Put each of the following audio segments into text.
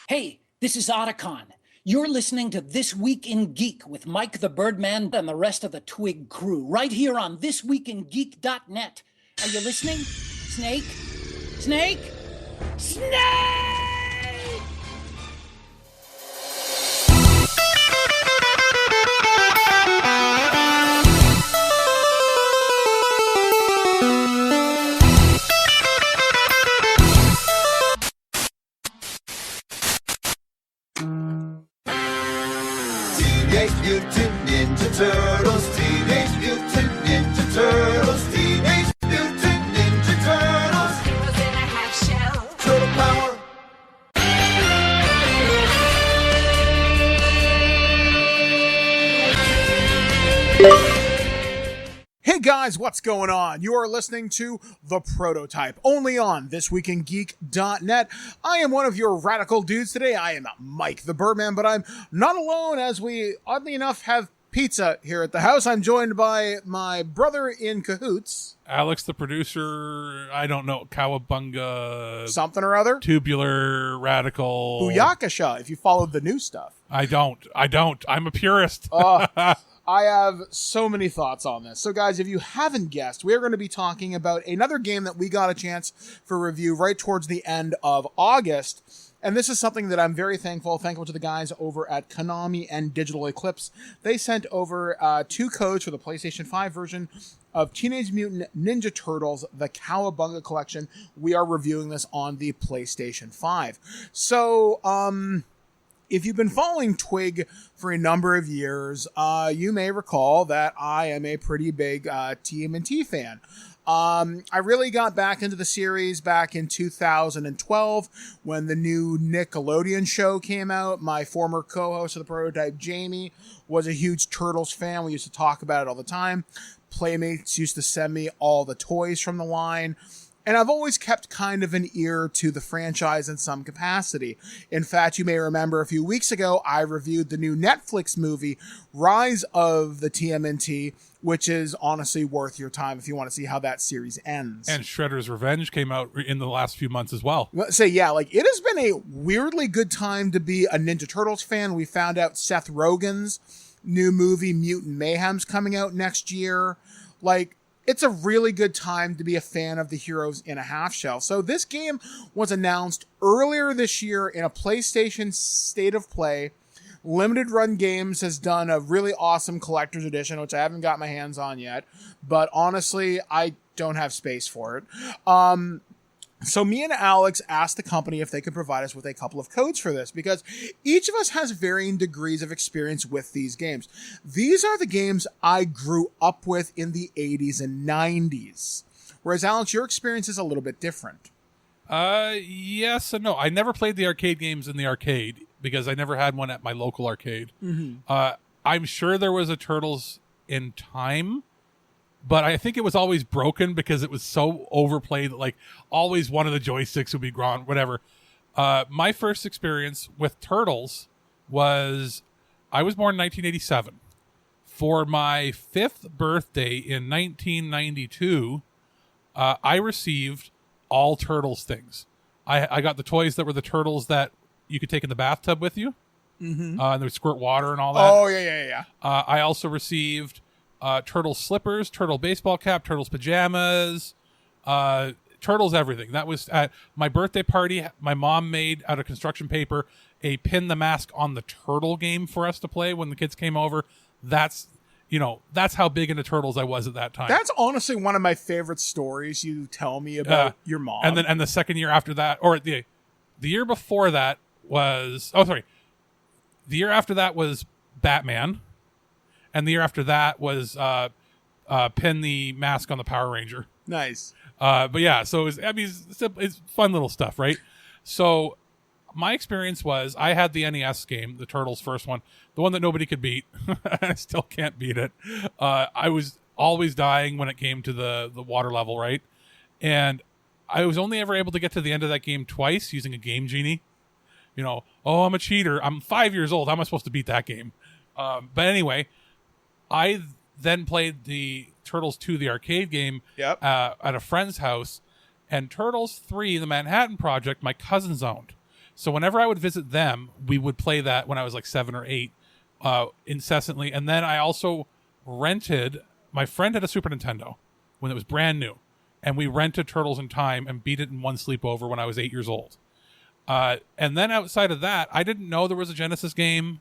Hey, this is Otacon. You're listening to This Week in Geek with Mike the Birdman and the rest of the TWIG crew, right here on ThisWeekInGeek.net. Are you listening? Snake? Snake? Snake! Teenage Mutant Ninja Turtles, Teenage Mutant Ninja Turtles, Teenage Mutant Ninja Turtles. Heroes in a half shell. Turtle power. Hey guys, what's going on? You are listening to The Prototype, only on ThisWeekInGeek.net. I am one of your radical dudes today. I am Mike the Birdman, but I'm not alone, as we, oddly enough, have pizza here at the house. I'm joined by my brother in cahoots. Alex, the producer, I don't know, Cowabunga, Something or other. tubular, radical. Booyakasha, if you followed the new stuff. I don't. I'm a purist. I have so many thoughts on this. So guys, if you haven't guessed, we're going to be talking about another game that we got a chance for review right towards the end of August. And this is something that I'm very thankful to the guys over at Konami and Digital Eclipse. They sent over 2 codes for the PlayStation 5 version of Teenage Mutant Ninja Turtles, the Cowabunga Collection. We are reviewing this on the PlayStation 5. So, if you've been following TWIG for a number of years, you may recall that I am a pretty big TMNT fan. I really got back into the series back in 2012 when the new Nickelodeon show came out. My former co-host of the Prototype, Jamie, was a huge Turtles fan. We used to talk about it all the time. Playmates used to send me all the toys from the line. And I've always kept kind of an ear to the franchise in some capacity. In fact, you may remember a few weeks ago, I reviewed the new Netflix movie, Rise of the TMNT, which is honestly worth your time if you want to see how that series ends. And Shredder's Revenge came out in the last few months as well. So yeah, like it has been a weirdly good time to be a Ninja Turtles fan. We found out Seth Rogen's new movie, Mutant Mayhem's coming out next year. Like, it's a really good time to be a fan of the heroes in a half shell. So this game was announced earlier this year in a PlayStation State of Play. Limited Run Games has done a really awesome collector's edition, which I haven't got my hands on yet. But honestly, I don't have space for it. So me and Alex asked the company if they could provide us with a couple of codes for this, because each of us has varying degrees of experience with these games. These are the games I grew up with in the 80s and 90s. Whereas, Alex, your experience is a little bit different. Yes and no. I never played the arcade games in the arcade because I never had one at my local arcade. Mm-hmm. I'm sure there was a Turtles in Time, but I think it was always broken because it was so overplayed that, like, always one of the joysticks would be gone, whatever. My first experience with Turtles was, I was born in 1987. For my 5th birthday in 1992, I received all Turtles things. I got the toys that were the Turtles that you could take in the bathtub with you. Mm-hmm. And they would squirt water and all that. Oh, yeah. I also received Turtle slippers, Turtle baseball cap, Turtles pajamas, Turtles everything. That was at my birthday party. My mom made out of construction paper a pin the mask on the Turtle game for us to play when the kids came over. That's how big into Turtles I was at that time. That's honestly one of my favorite stories you tell me about your mom. And the second year after that, or the year before that was, the year after that was Batman. And the year after that was pin the mask on the Power Ranger. Nice. But yeah, so it's fun little stuff, right? So my experience was I had the NES game, the Turtles first one, the one that nobody could beat. I still can't beat it. I was always dying when it came to the water level, right? And I was only ever able to get to the end of that game twice using a Game Genie. I'm a cheater. I'm 5 years old. How am I supposed to beat that game? But anyway, I then played the Turtles 2, the arcade game, at a friend's house, and Turtles 3, the Manhattan Project, my cousins owned. So whenever I would visit them, we would play that when I was like 7 or 8, incessantly. And then I also rented. My friend had a Super Nintendo when it was brand new, and we rented Turtles in Time and beat it in one sleepover when I was 8 years old. And then outside of that, I didn't know there was a Genesis game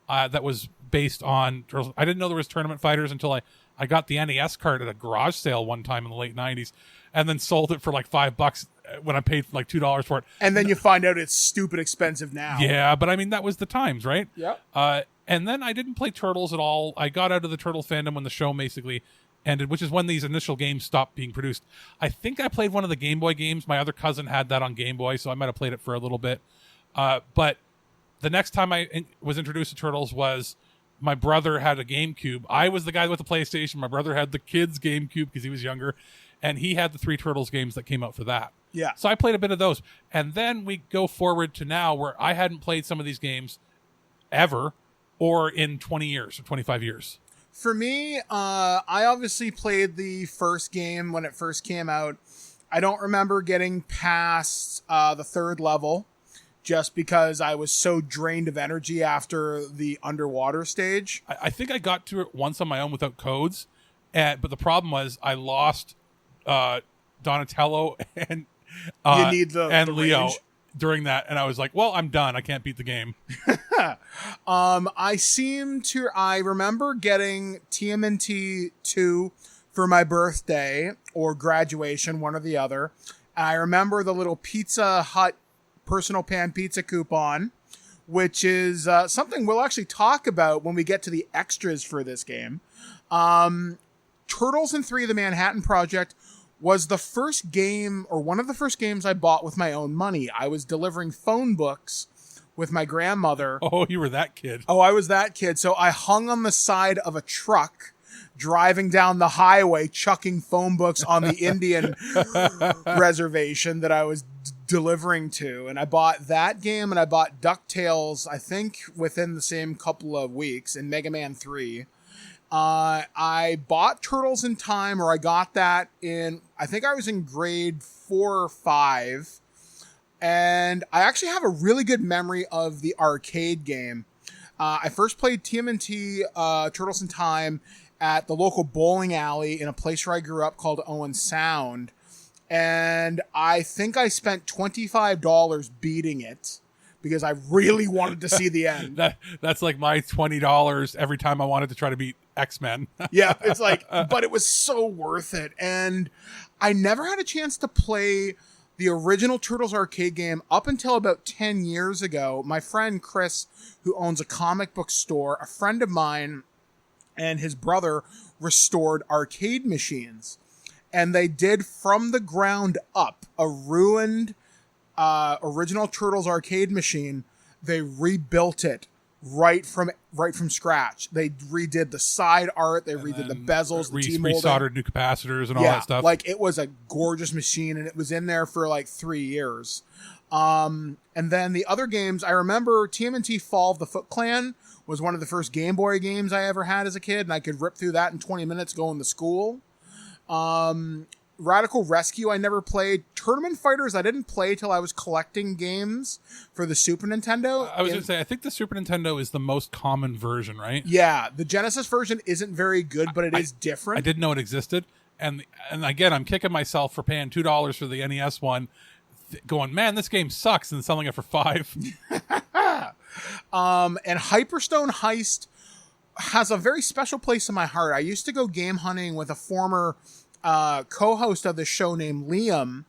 that was based on Turtles. I didn't know there was Tournament Fighters until I got the NES card at a garage sale one time in the late 90s, and then sold it for like $5 when I paid like $2 for it. And then you find out it's stupid expensive now. Yeah, but I mean, that was the times, right? Yep. And then I didn't play Turtles at all. I got out of the Turtles fandom when the show basically ended, which is when these initial games stopped being produced. I think I played one of the Game Boy games. My other cousin had that on Game Boy, so I might have played it for a little bit. But the next time I was introduced to Turtles was my brother had a GameCube. I was the guy with the PlayStation. My brother had the kid's GameCube because he was younger, and he had the 3 Turtles games that came out for that. Yeah. So I played a bit of those. And then we go forward to now where I hadn't played some of these games ever or in 20 years or 25 years. For me, I obviously played the first game when it first came out. I don't remember getting past the 3rd level just because I was so drained of energy after the underwater stage. I think I got to it once on my own without codes, but the problem was I lost Donatello and You need the Leo range. during that, and I was like, well, I'm done. I can't beat the game. I remember getting TMNT 2 for my birthday or graduation, one or the other. I remember the little Pizza Hut personal pan pizza coupon, which is something we'll actually talk about when we get to the extras for this game. Turtles in 3: The Manhattan Project was the first game, or one of the first games I bought with my own money. I was delivering phone books with my grandmother. Oh, you were that kid. Oh, I was that kid. So I hung on the side of a truck driving down the highway, chucking phone books on the Indian reservation that I was delivering to. And I bought that game, and I bought DuckTales, I think, within the same couple of weeks, and Mega Man 3. I bought Turtles in Time, or I got that I think I was in grade 4 or 5. And I actually have a really good memory of the arcade game. I first played TMNT Turtles in Time at the local bowling alley in a place where I grew up called Owen Sound. And I think I spent $25 beating it because I really wanted to see the end. That's like my $20 every time I wanted to try to beat X-Men. Yeah, it's like, but it was so worth it. And I never had a chance to play the original Turtles arcade game up until about 10 years ago. My friend Chris, who owns a comic book store, a friend of mine and his brother restored arcade machines. And they did from the ground up a ruined original Turtles arcade machine. They rebuilt it right from scratch. They redid the side art, they redid the bezels, the T-molding. Resoldered new capacitors and all that stuff. Like, it was a gorgeous machine, and it was in there for like 3 years. And then the other games, I remember TMNT Fall of the Foot Clan was one of the first Game Boy games I ever had as a kid, and I could rip through that in 20 minutes going to school. Radical Rescue I never played. Tournament Fighters I didn't play till I was collecting games for the Super Nintendo. I was going to say, I think the Super Nintendo is the most common version, right? Yeah, the Genesis version isn't very good, but it is different. I didn't know it existed. And again, I'm kicking myself for paying $2 for the NES one, going, man, this game sucks, and selling it for $5. And Hyperstone Heist has a very special place in my heart. I used to go game hunting with a former co-host of the show named Liam,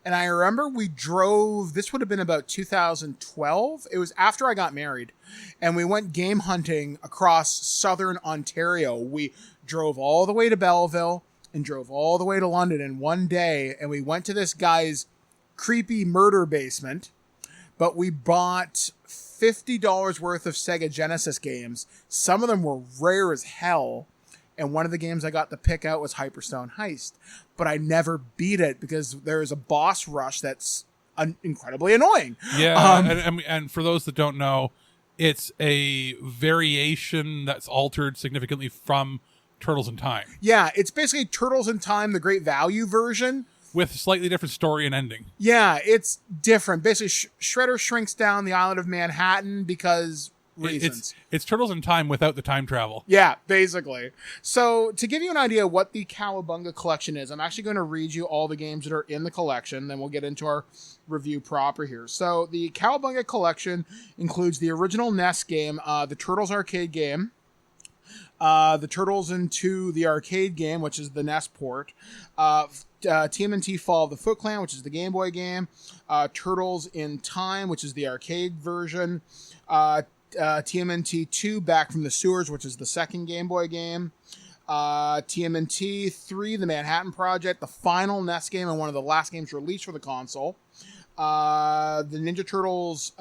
and I remember we drove, this would have been about 2012, it was after I got married, and we went game hunting across southern Ontario. We drove all the way to Belleville and drove all the way to London in one day, and we went to this guy's creepy murder basement, but we bought $50 worth of Sega Genesis games. Some of them were rare as hell. And one of the games I got to pick out was Hyperstone Heist. But I never beat it because there is a boss rush that's incredibly annoying. Yeah, and for those that don't know, it's a variation that's altered significantly from Turtles in Time. Yeah, it's basically Turtles in Time, the Great Value version, with slightly different story and ending. Yeah, it's different. Basically, Shredder shrinks down the island of Manhattan because reasons. It's Turtles in Time without the time travel. Yeah, basically. So to give you an idea what the Cowabunga Collection is, I'm actually going to read you all the games that are in the collection, then we'll get into our review proper here. So the Cowabunga Collection includes the original NES game, the Turtles arcade game, the Turtles into the arcade game, which is the NES port, TMNT Fall of the Foot Clan, which is the Game Boy game, Turtles in Time, which is the arcade version, TMNT 2 Back from the Sewers, which is the second Game Boy game, TMNT 3 The Manhattan Project, the final NES game and one of the last games released for the console, the Ninja Turtles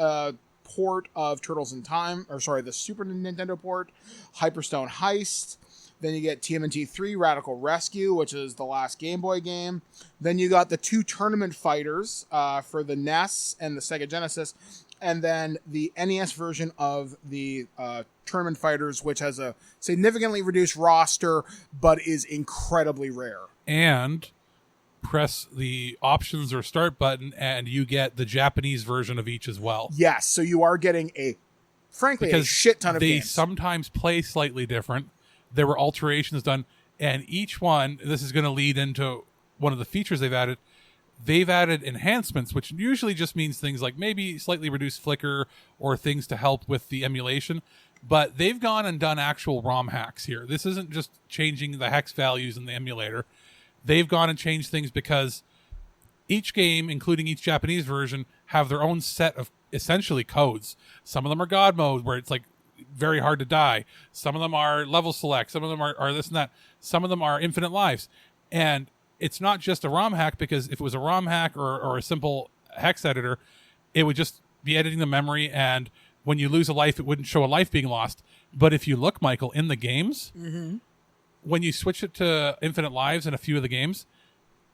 port of Turtles in Time, the Super Nintendo port, Hyperstone Heist. Then you get TMNT 3 Radical Rescue, which is the last Game Boy game. Then you got the 2 Tournament Fighters for the NES and the Sega Genesis. And then the NES version of the Tournament Fighters, which has a significantly reduced roster, but is incredibly rare. And press the options or start button, and you get the Japanese version of each as well. Yes, so you are getting a shit ton of games. They sometimes play slightly different. There were alterations done, and each one, this is going to lead into one of the features they've added. They've added enhancements, which usually just means things like maybe slightly reduced flicker or things to help with the emulation. But they've gone and done actual ROM hacks here. This isn't just changing the hex values in the emulator. They've gone and changed things because each game, including each Japanese version, have their own set of essentially codes. Some of them are God mode, where it's like very hard to die. Some of them are level select. Some of them are this and that. Some of them are infinite lives. And it's not just a ROM hack, because if it was a ROM hack or a simple hex editor, it would just be editing the memory, and when you lose a life, it wouldn't show a life being lost. But if you look, Michael, in the games, when you switch it to infinite lives in a few of the games,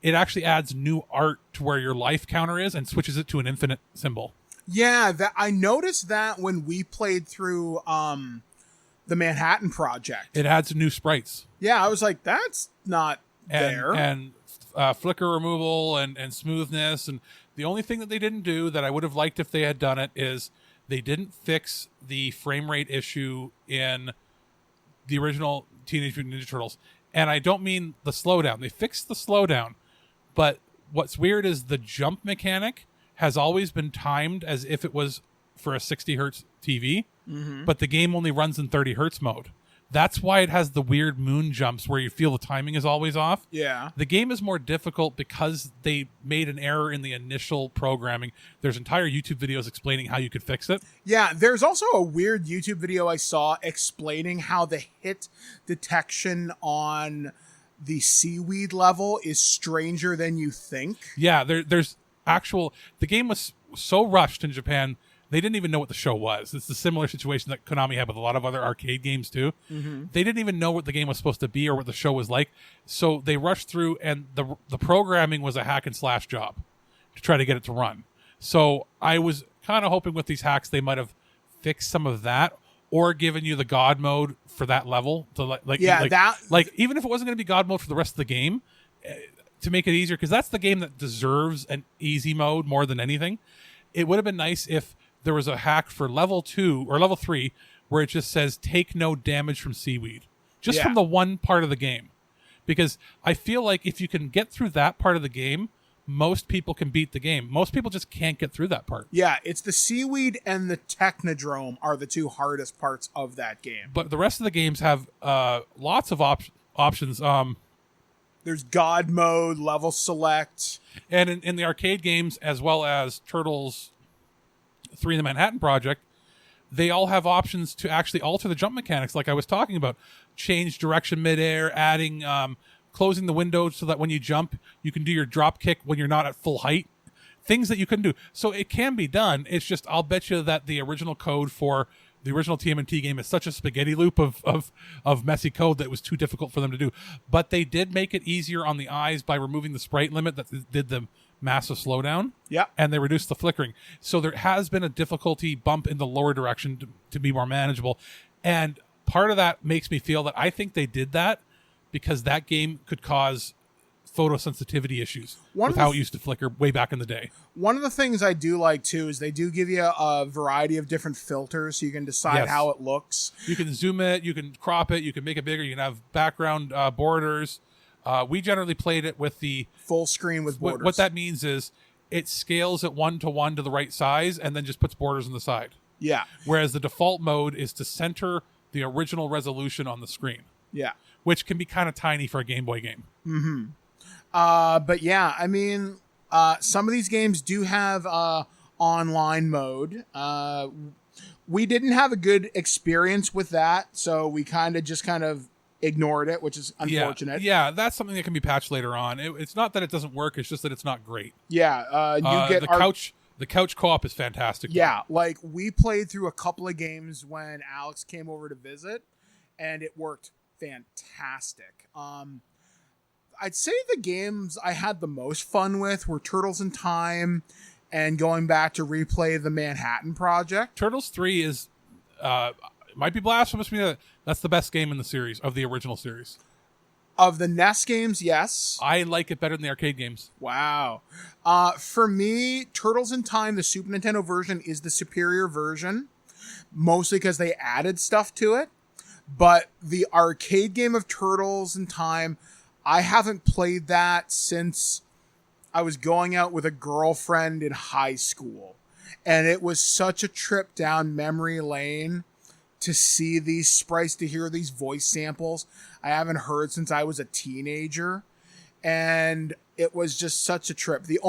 it actually adds new art to where your life counter is and switches it to an infinite symbol. Yeah, I noticed that when we played through the Manhattan Project. It adds new sprites. Yeah, I was like, that's not there. And flicker removal and smoothness. And the only thing that they didn't do that I would have liked if they had done it is they didn't fix the frame rate issue in the original Teenage Mutant Ninja Turtles. And I don't mean the slowdown. They fixed the slowdown. But what's weird is the jump mechanic has always been timed as if it was for a 60 hertz TV, but the game only runs in 30 hertz mode. That's why it has the weird moon jumps where you feel the timing is always off. Yeah. The game is more difficult because they made an error in the initial programming. There's entire YouTube videos explaining how you could fix it. Yeah, there's also a weird YouTube video I saw explaining how the hit detection on the seaweed level is stranger than you think. Yeah, there's the game was so rushed in Japan, they didn't even know what the show was. It's the similar situation that Konami had with a lot of other arcade games too. They didn't even know what the game was supposed to be or what the show was like. So they rushed through, and the programming was a hack and slash job to try to get it to run. So I was kind of hoping with these hacks they might have fixed some of that, or given you the God mode for that level to even if it wasn't going to be God mode for the rest of the game, to make it easier, because that's the game that deserves an easy mode more than anything. It would have been nice if there was a hack for level 2 or level 3 where it just says take no damage from seaweed, just from the one part of the game. Because I feel like if you can get through that part of the game, most people can beat the game. Most people just can't get through that part. Yeah, it's the seaweed and the Technodrome are the two hardest parts of that game. But the rest of the games have lots of options. There's God mode, level select. And in the arcade games, as well as Turtles 3 in the Manhattan Project, they all have options to actually alter the jump mechanics, like I was talking about. Change direction midair, adding, closing the window so that when you jump, you can do your drop kick when you're not at full height. Things that you couldn't do. So it can be done. It's just, I'll bet you that the original code for the original TMNT game is such a spaghetti loop of messy code that it was too difficult for them to do. But they did make it easier on the eyes by removing the sprite limit that did the massive slowdown. Yeah. And they reduced the flickering. So there has been a difficulty bump in the lower direction to be more manageable. And part of that makes me feel that I think they did that because that game could cause photosensitivity issues One with of how the it used to flicker way back in the day. One of the things I do like too is they do give you a variety of different filters, so you can decide Yes. how it looks. You can zoom it, you can crop it, you can make it bigger, you can have background borders. We generally played it with the Full screen with borders. what that means is it scales it 1-to-1 to the right size and then just puts borders on the side. Yeah, Whereas the default mode is to center the original resolution on the screen, yeah. which can be kind of tiny for a Game Boy game. But yeah, I mean, some of these games do have online mode. We didn't have a good experience with that, so we kind of ignored it, which is unfortunate. Yeah, that's something that can be patched later on. It's not that it doesn't work; it's just that it's not great. Yeah, you get the couch co-op is fantastic. Yeah, like we played through a couple of games when Alex came over to visit, and it worked fantastic. I'd say the games I had the most fun with were Turtles in Time and going back to replay the Manhattan Project. Turtles 3 is might be blasphemous, but that's the best game in the series of the original series. Of the NES games, yes. I like it better than the arcade games. Wow. For me, Turtles in Time, the Super Nintendo version, is the superior version, mostly because they added stuff to it. But the arcade game of Turtles in Time, I haven't played that since I was going out with a girlfriend in high school. And it was such a trip down memory lane to see these sprites, to hear these voice samples I haven't heard since I was a teenager. And it was just such a trip. The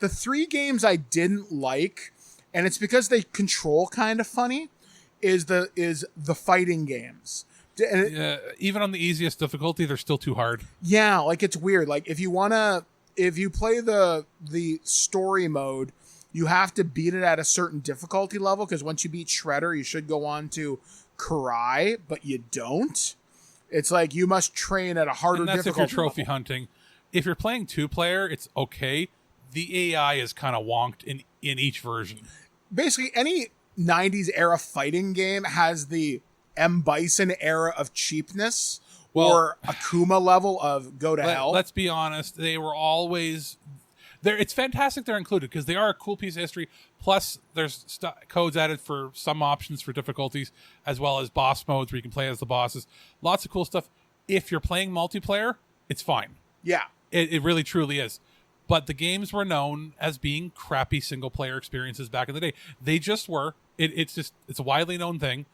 3 games I didn't like, and it's because they control kind of funny, is the fighting games. Even on the easiest difficulty, they're still too hard. Yeah, like it's weird. Like if you play the story mode, you have to beat it at a certain difficulty level, because once you beat Shredder, you should go on to Karai, but you don't. It's like you must train at a harder And that's difficulty if you're trophy level. hunting. If you're playing 2-player, it's okay. The AI is kind of wonked in each version. Basically, any 90s era fighting game has the M. Bison era of cheapness, or Akuma level of go to hell. Let's be honest. They were always there. It's fantastic they're included because they are a cool piece of history. Plus, there's codes added for some options for difficulties, as well as boss modes where you can play as the bosses. Lots of cool stuff. If you're playing multiplayer, it's fine. Yeah. It really truly is. But the games were known as being crappy single-player experiences back in the day. They just were. It's a widely known thing.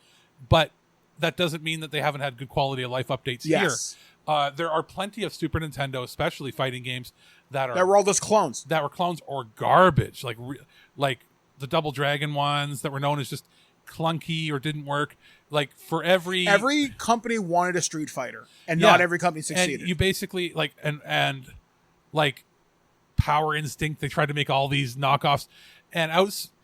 But that doesn't mean that they haven't had good quality of life updates here. There are plenty of Super Nintendo, especially fighting games, that were all just clones. That were clones or garbage. Like the Double Dragon ones that were known as just clunky or didn't work. Like for every company wanted a Street Fighter, and not every company succeeded. And you basically and like Power Instinct, they tried to make all these knockoffs, and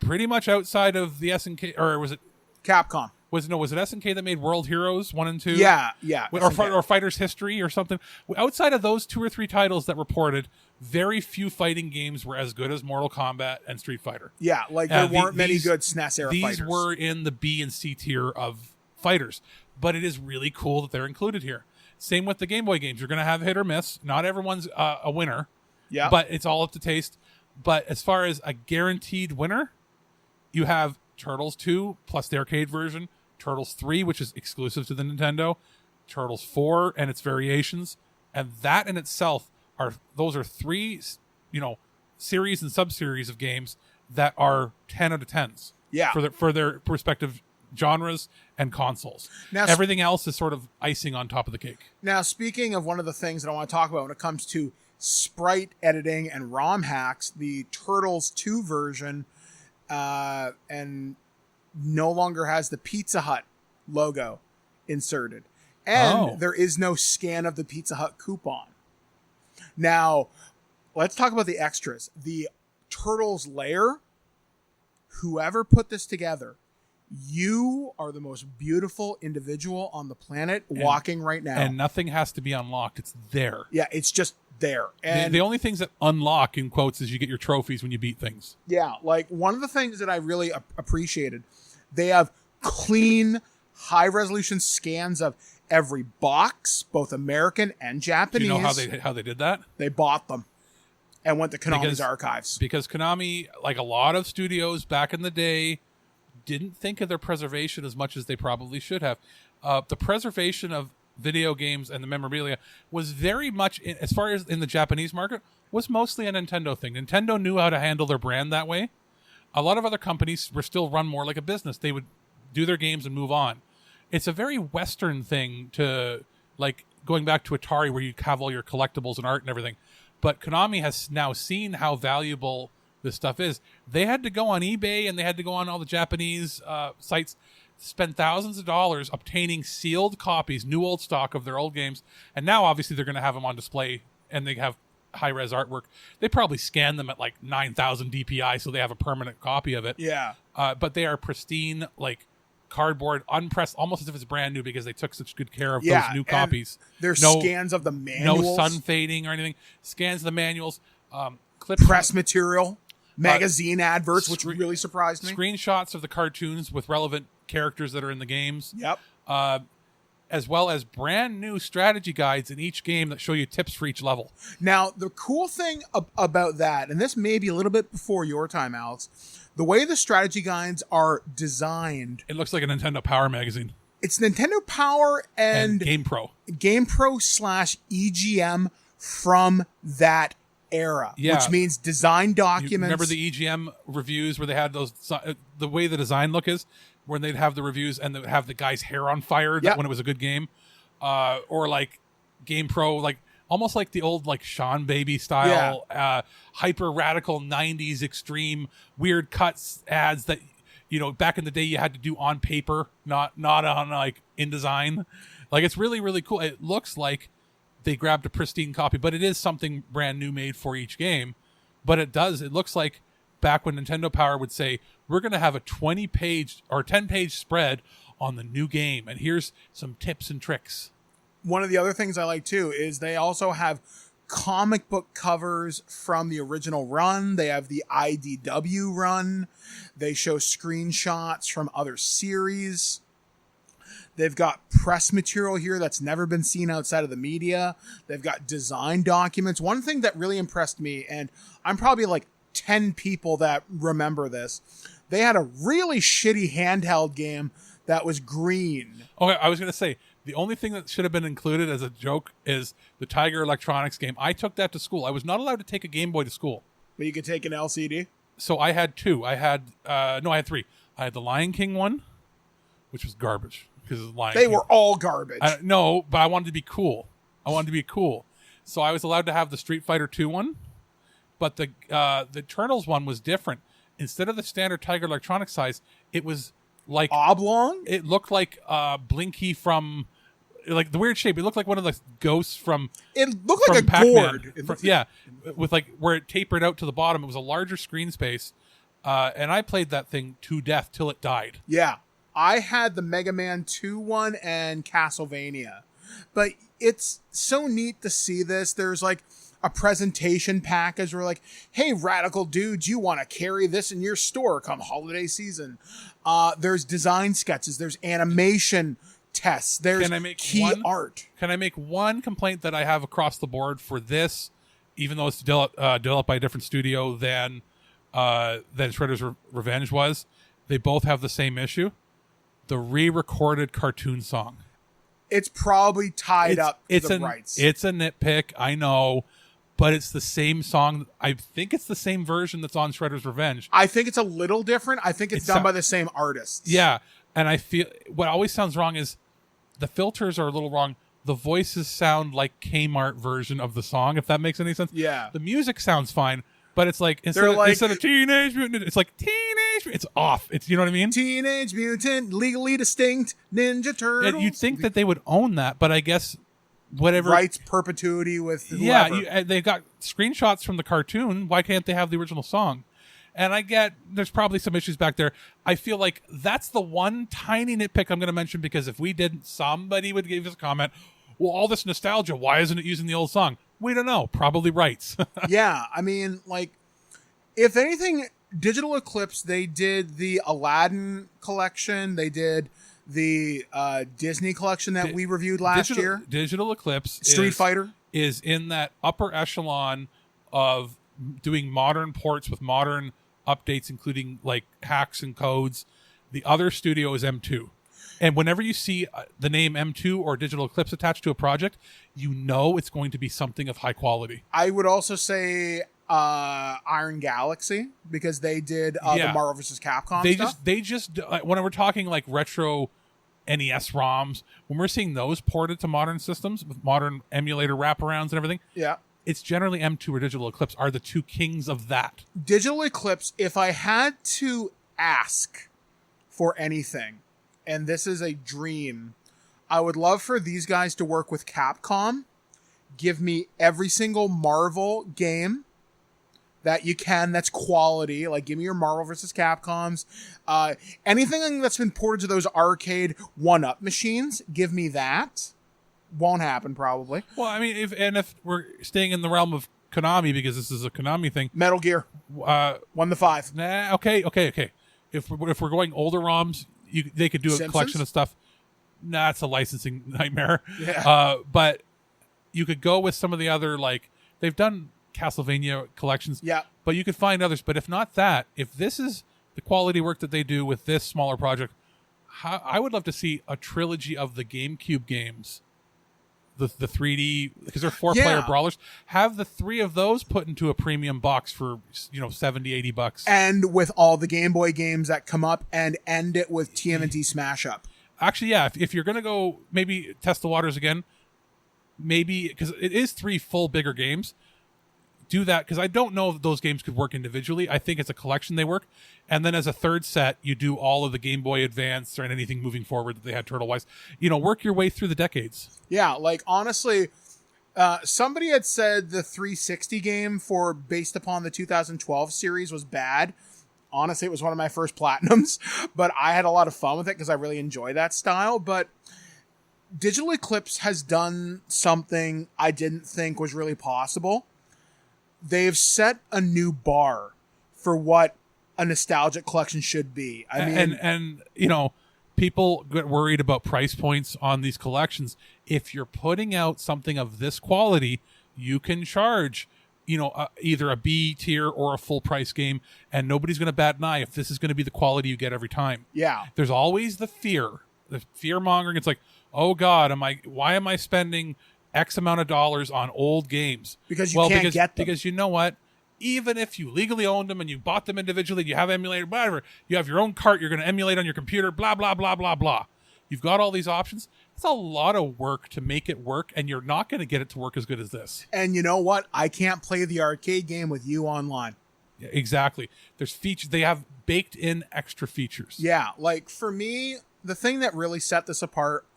pretty much outside of the SNK, or was it Capcom? Was it SNK that made World Heroes 1 and 2? Yeah. Or Fighter's History or something. Outside of those 2 or 3 titles that reported, very few fighting games were as good as Mortal Kombat and Street Fighter. Yeah, like there weren't many good SNES era fighters. These were in the B and C tier of fighters, but it is really cool that they're included here. Same with the Game Boy games. You're going to have hit or miss. Not everyone's a winner. Yeah, but it's all up to taste. But as far as a guaranteed winner, you have Turtles 2 plus the arcade version, Turtles 3, which is exclusive to the Nintendo, Turtles 4 and its variations, and that in itself are 3, series and sub-series of games that are 10 out of 10s. Yeah. For their respective genres and consoles. Now, everything else is sort of icing on top of the cake. Now, speaking of one of the things that I want to talk about when it comes to sprite editing and ROM hacks, the Turtles 2 version and no longer has the Pizza Hut logo inserted. And there is no scan of the Pizza Hut coupon. Now, let's talk about the extras. The Turtles lair, whoever put this together, you are the most beautiful individual on the planet walking right now. And nothing has to be unlocked. It's there. Yeah, it's just there. And the only things that unlock, in quotes, is you get your trophies when you beat things. Yeah, like one of the things that I really appreciated, they have clean, high-resolution scans of every box, both American and Do Japanese. you know how they did that? They bought them and went to Konami's archives. Because Konami, like a lot of studios back in the day, didn't think of their preservation as much as they probably should have. The preservation of video games and the memorabilia was very much, as far as in the Japanese market, was mostly a Nintendo thing. Nintendo knew how to handle their brand that way. A lot of other companies were still run more like a business. They would do their games and move on. It's a very Western thing to, like, going back to Atari where you have all your collectibles and art and everything. But Konami has now seen how valuable this stuff is. They had to go on eBay and they had to go on all the Japanese sites, spend thousands of dollars obtaining sealed copies, new old stock of their old games. And now, obviously, they're going to have them on display and they have high-res artwork. They probably scan them at like 9,000 DPI so they have a permanent copy of it. Yeah. But they are pristine, like cardboard, unpressed, almost as if it's brand new because they took such good care of those new copies. There's scans of the manuals. No sun fading or anything. Scans of the manuals. Clips, press material, magazine adverts, which really surprised me. Screenshots of the cartoons with relevant characters that are in the games. Yep. As well as brand new strategy guides in each game that show you tips for each level. Now, the cool thing about that, and this may be a little bit before your time, Alex, the way the strategy guides are designed. It looks like a Nintendo Power magazine. It's Nintendo Power and GamePro. GamePro / EGM from that era. Yeah. Which means design documents. You remember the EGM reviews where they had those, the way the design look is, when they'd have the reviews and they'd have the guy's hair on fire when it was a good game. Or like GamePro, like almost like the old like Sean Baby style, hyper radical 90s extreme weird cuts ads that, you know, back in the day you had to do on paper, not on like InDesign. Like it's really, really cool. It looks like they grabbed a pristine copy, but it is something brand new made for each game. But it looks like back when Nintendo Power would say, we're going to have a 20-page or 10-page spread on the new game, and here's some tips and tricks. One of the other things I like, too, is they also have comic book covers from the original run. They have the IDW run. They show screenshots from other series. They've got press material here that's never been seen outside of the media. They've got design documents. One thing that really impressed me, and I'm probably like 10 people that remember this, they had a really shitty handheld game that was green. Okay, I was going to say, the only thing that should have been included as a joke is the Tiger Electronics game. I took that to school. I was not allowed to take a Game Boy to school. But you could take an LCD? So I had two. I had three. I had the Lion King one, which was garbage. They were all garbage. No, but I wanted to be cool. So I was allowed to have the Street Fighter 2 one, but the Turtles one was different. Instead of the standard Tiger Electronics size, it was like oblong. It looked like Blinky from, like the weird shape. It looked like one of the ghosts from. It looked like a Pac-Man. gourd. With like where it tapered out to the bottom. It was a larger screen space, and I played that thing to death till it died. Yeah. I had the Mega Man 2 one and Castlevania. But it's so neat to see this. There's like a presentation package where like, hey, radical dudes, you want to carry this in your store come holiday season. There's design sketches. There's animation tests. There's art. Can I make one complaint that I have across the board for this, even though it's developed by a different studio than Shredder's Revenge was? They both have the same issue. The re-recorded cartoon song. It's probably tied up to the rights. It's a nitpick, I know, but it's the same song. I think it's the same version that's on Shredder's Revenge. I think it's a little different. I think it's done by the same artists. Yeah, and I feel what always sounds wrong is the filters are a little wrong. The voices sound like Kmart version of the song, if that makes any sense. Yeah. The music sounds fine, but it's like instead of Teenage Mutant, it's like Teenage. It's off. It's, you know what I mean? Teenage Mutant, legally distinct Ninja Turtles. You'd think that they would own that, but I guess whatever rights perpetuity with whoever. Yeah, they've got screenshots from the cartoon. Why can't they have the original song? And I get there's probably some issues back there. I feel like that's the one tiny nitpick I'm going to mention, because if we didn't, somebody would give us a comment. Well, all this nostalgia, why isn't it using the old song? We don't know. Probably rights. Yeah, I mean, like, if anything, Digital Eclipse, they did the Aladdin collection. They did the Disney collection that we reviewed last year. Digital Eclipse Street Fighter is in that upper echelon of doing modern ports with modern updates, including like hacks and codes. The other studio is M2. And whenever you see the name M2 or Digital Eclipse attached to a project, you know it's going to be something of high quality. I would also say Iron Galaxy, because they did the Marvel vs. Capcom stuff. They just when we're talking like retro NES ROMs, when we're seeing those ported to modern systems with modern emulator wraparounds and everything, it's generally M2 or Digital Eclipse are the two kings of that. Digital Eclipse, if I had to ask for anything, and this is a dream, I would love for these guys to work with Capcom. Give me every single Marvel game that you can that's quality. Like, give me your Marvel vs. Capcoms. Anything that's been ported to those arcade 1-up machines, give me that. Won't happen, probably. Well, I mean, if we're staying in the realm of Konami, because this is a Konami thing. Metal Gear. 1-5. Nah, okay. If we're going older ROMs, they could do a Simpsons? collection of stuff. Nah, it's a licensing nightmare. Yeah. But you could go with some of the other, like, they've done Castlevania collections. Yeah. But you could find others. But if not that, if this is the quality work that they do with this smaller project, I would love to see a trilogy of the GameCube games. The 3D, because they're 4-player brawlers, have the 3 of those put into a premium box for $70-$80. And with all the Game Boy games that come up, and end it with TMNT Smash Up. Actually, yeah, if you're going to go maybe test the waters again, maybe, because it is 3 full bigger games, do that, because I don't know if those games could work individually. I think it's a collection they work. And then as a third set, you do all of the Game Boy Advance or anything moving forward that they had Turtle-wise. Work your way through the decades. Yeah, like, honestly, somebody had said the 360 game based upon the 2012 series was bad. Honestly, it was one of my first platinums, but I had a lot of fun with it because I really enjoy that style. But Digital Eclipse has done something I didn't think was really possible. They've set a new bar for what a nostalgic collection should be. I mean, and people get worried about price points on these collections. If you're putting out something of this quality, you can charge, either a B tier or a full price game, and nobody's going to bat an eye if this is going to be the quality you get every time. Yeah. There's always the fear mongering. It's like, oh God, why am I spending X amount of dollars on old games? Because you can't get them. Because you know what? Even if you legally owned them and you bought them individually, you have emulator, whatever, you have your own cart, you're going to emulate on your computer, blah, blah, blah, blah, blah. You've got all these options. It's a lot of work to make it work, and you're not going to get it to work as good as this. And you know what? I can't play the arcade game with you online. Yeah, exactly. There's features. They have baked in extra features. Yeah, like for me, the thing that really set this apart,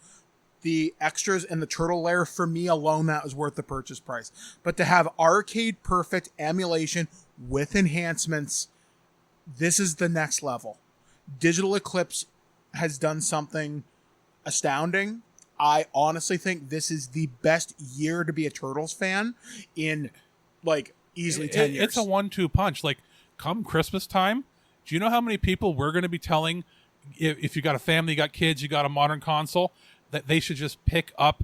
the extras and the turtle lair, for me alone, that was worth the purchase price. But to have arcade perfect emulation with enhancements, this is the next level. Digital Eclipse has done something astounding. I honestly think this is the best year to be a Turtles fan in easily 10 years. It's a 1-2 punch. Like, come Christmas time, do you know how many people we're going to be telling, if you got a family, you got kids, you got a modern console, that they should just pick up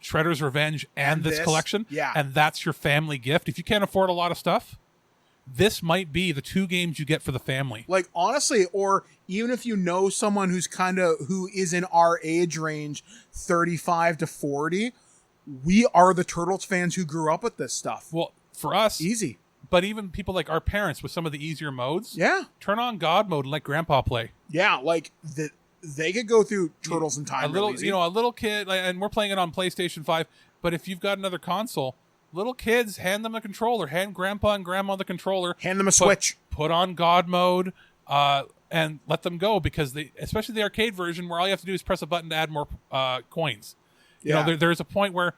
Shredder's Revenge and this collection? Yeah. And that's your family gift. If you can't afford a lot of stuff, this might be the 2 games you get for the family. Like, honestly, or even if you know someone who is in our age range, 35 to 40, we are the Turtles fans who grew up with this stuff. Well, for us, easy. But even people like our parents with some of the easier modes, turn on God mode and let Grandpa play. Yeah, like they could go through Turtles in time. A little kid, and we're playing it on PlayStation 5. But if you've got another console, little kids, hand them a controller, hand Grandpa and Grandma the controller, hand them a Switch, put on God mode, and let them go, because especially the arcade version, where all you have to do is press a button to add more coins. There's a point where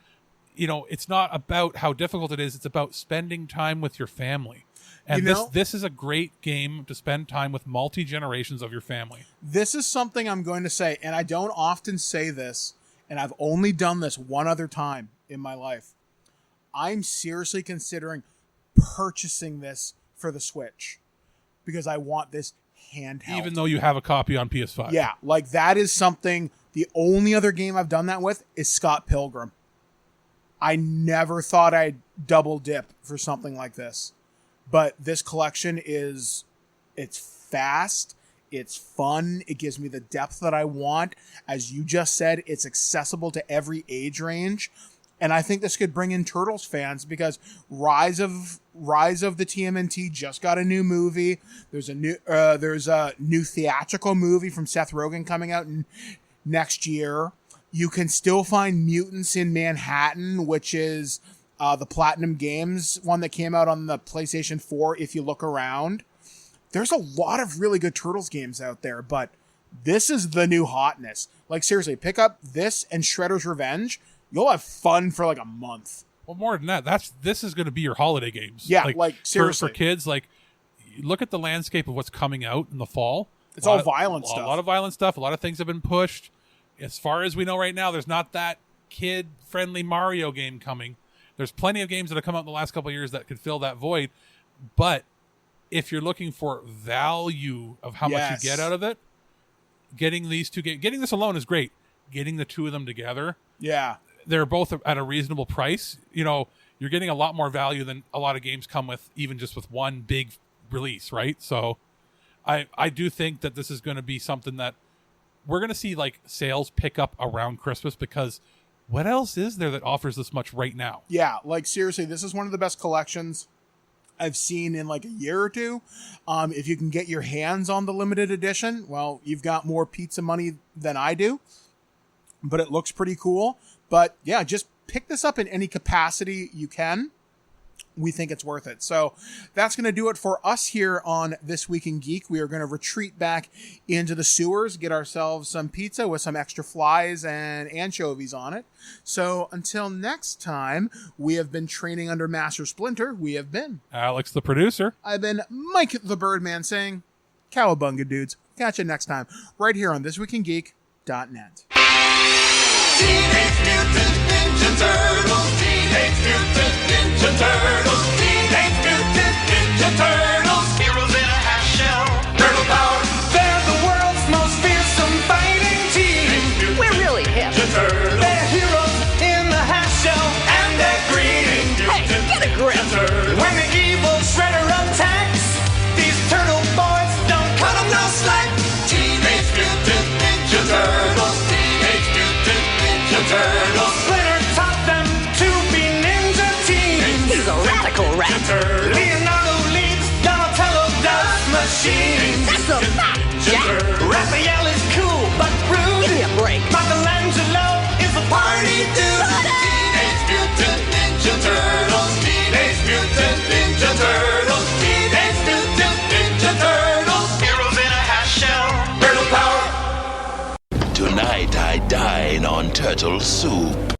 it's not about how difficult it is; it's about spending time with your family. And this is a great game to spend time with multi-generations of your family. This is something I'm going to say, and I don't often say this, and I've only done this one other time in my life. I'm seriously considering purchasing this for the Switch, because I want this handheld. Even though you have a copy on PS5. Yeah, like that is something. The only other game I've done that with is Scott Pilgrim. I never thought I'd double dip for something like this. But this collection it's fast, it's fun, it gives me the depth that I want. As you just said, it's accessible to every age range. And I think this could bring in Turtles fans because Rise of the TMNT just got a new movie. There's a new theatrical movie from Seth Rogen coming out next year. You can still find Mutants in Manhattan, which is the Platinum Games one that came out on the PlayStation 4 if you look around. There's a lot of really good Turtles games out there, but this is the new hotness. Like, seriously, pick up this and Shredder's Revenge. You'll have fun for like a month. Well, more than that, this is going to be your holiday games. Yeah, like seriously. For kids, like, look at the landscape of what's coming out in the fall. It's all violent stuff. A lot of violent stuff. A lot of things have been pushed. As far as we know right now, there's not that kid-friendly Mario game coming. There's plenty of games that have come out in the last couple of years that could fill that void. But if you're looking for value of how much you get out of it, getting these two games, getting this alone is great. Getting the two of them together, they're both at a reasonable price. You know, you're getting a lot more value than a lot of games come with, even just with one big release, right? So I do think that this is going to be something that we're going to see like sales pick up around Christmas, because what else is there that offers this much right now? Yeah, like seriously, this is one of the best collections I've seen in like a year or two. If you can get your hands on the limited edition, well, you've got more pizza money than I do, but it looks pretty cool. But yeah, just pick this up in any capacity you can. We think it's worth it. So that's going to do it for us here on This Week in Geek. We are going to retreat back into the sewers, get ourselves some pizza with some extra flies and anchovies on it. So until next time, we have been training under Master Splinter. We have been Alex, the producer. I've been Mike the Birdman saying, Cowabunga, dudes. Catch you next time right here on ThisWeekInGeek.net. Teenage Mutant Ninja Turtles. Teenage Mutant Ninja Turtles. Teenage Mutant Ninja Turtles. Heroes in a half shell. Turtle power. They're the world's most fearsome fighting team. We're really hip. Ninja Turtles. They're heroes in the half shell. And they're green. Hey, get a grip. Turtles. When the evil Shredder attacks, these turtle boys don't cut 'em no slack. Teenage Mutant Ninja Turtles. Teenage Mutant Ninja Turtles. Splinter taught them to be ninja teens. He's a radical rat. Leonardo leads, Donatello does machines. That's a fact, Jack. Raphael is cool but rude. Give me a break. Michelangelo is a party dude. Teenage Mutant Ninja Turtles. Teenage Mutant Ninja Turtles. Teenage Mutant Ninja Turtles. Heroes in a half shell. Turtle power. Tonight I dine on turtle soup.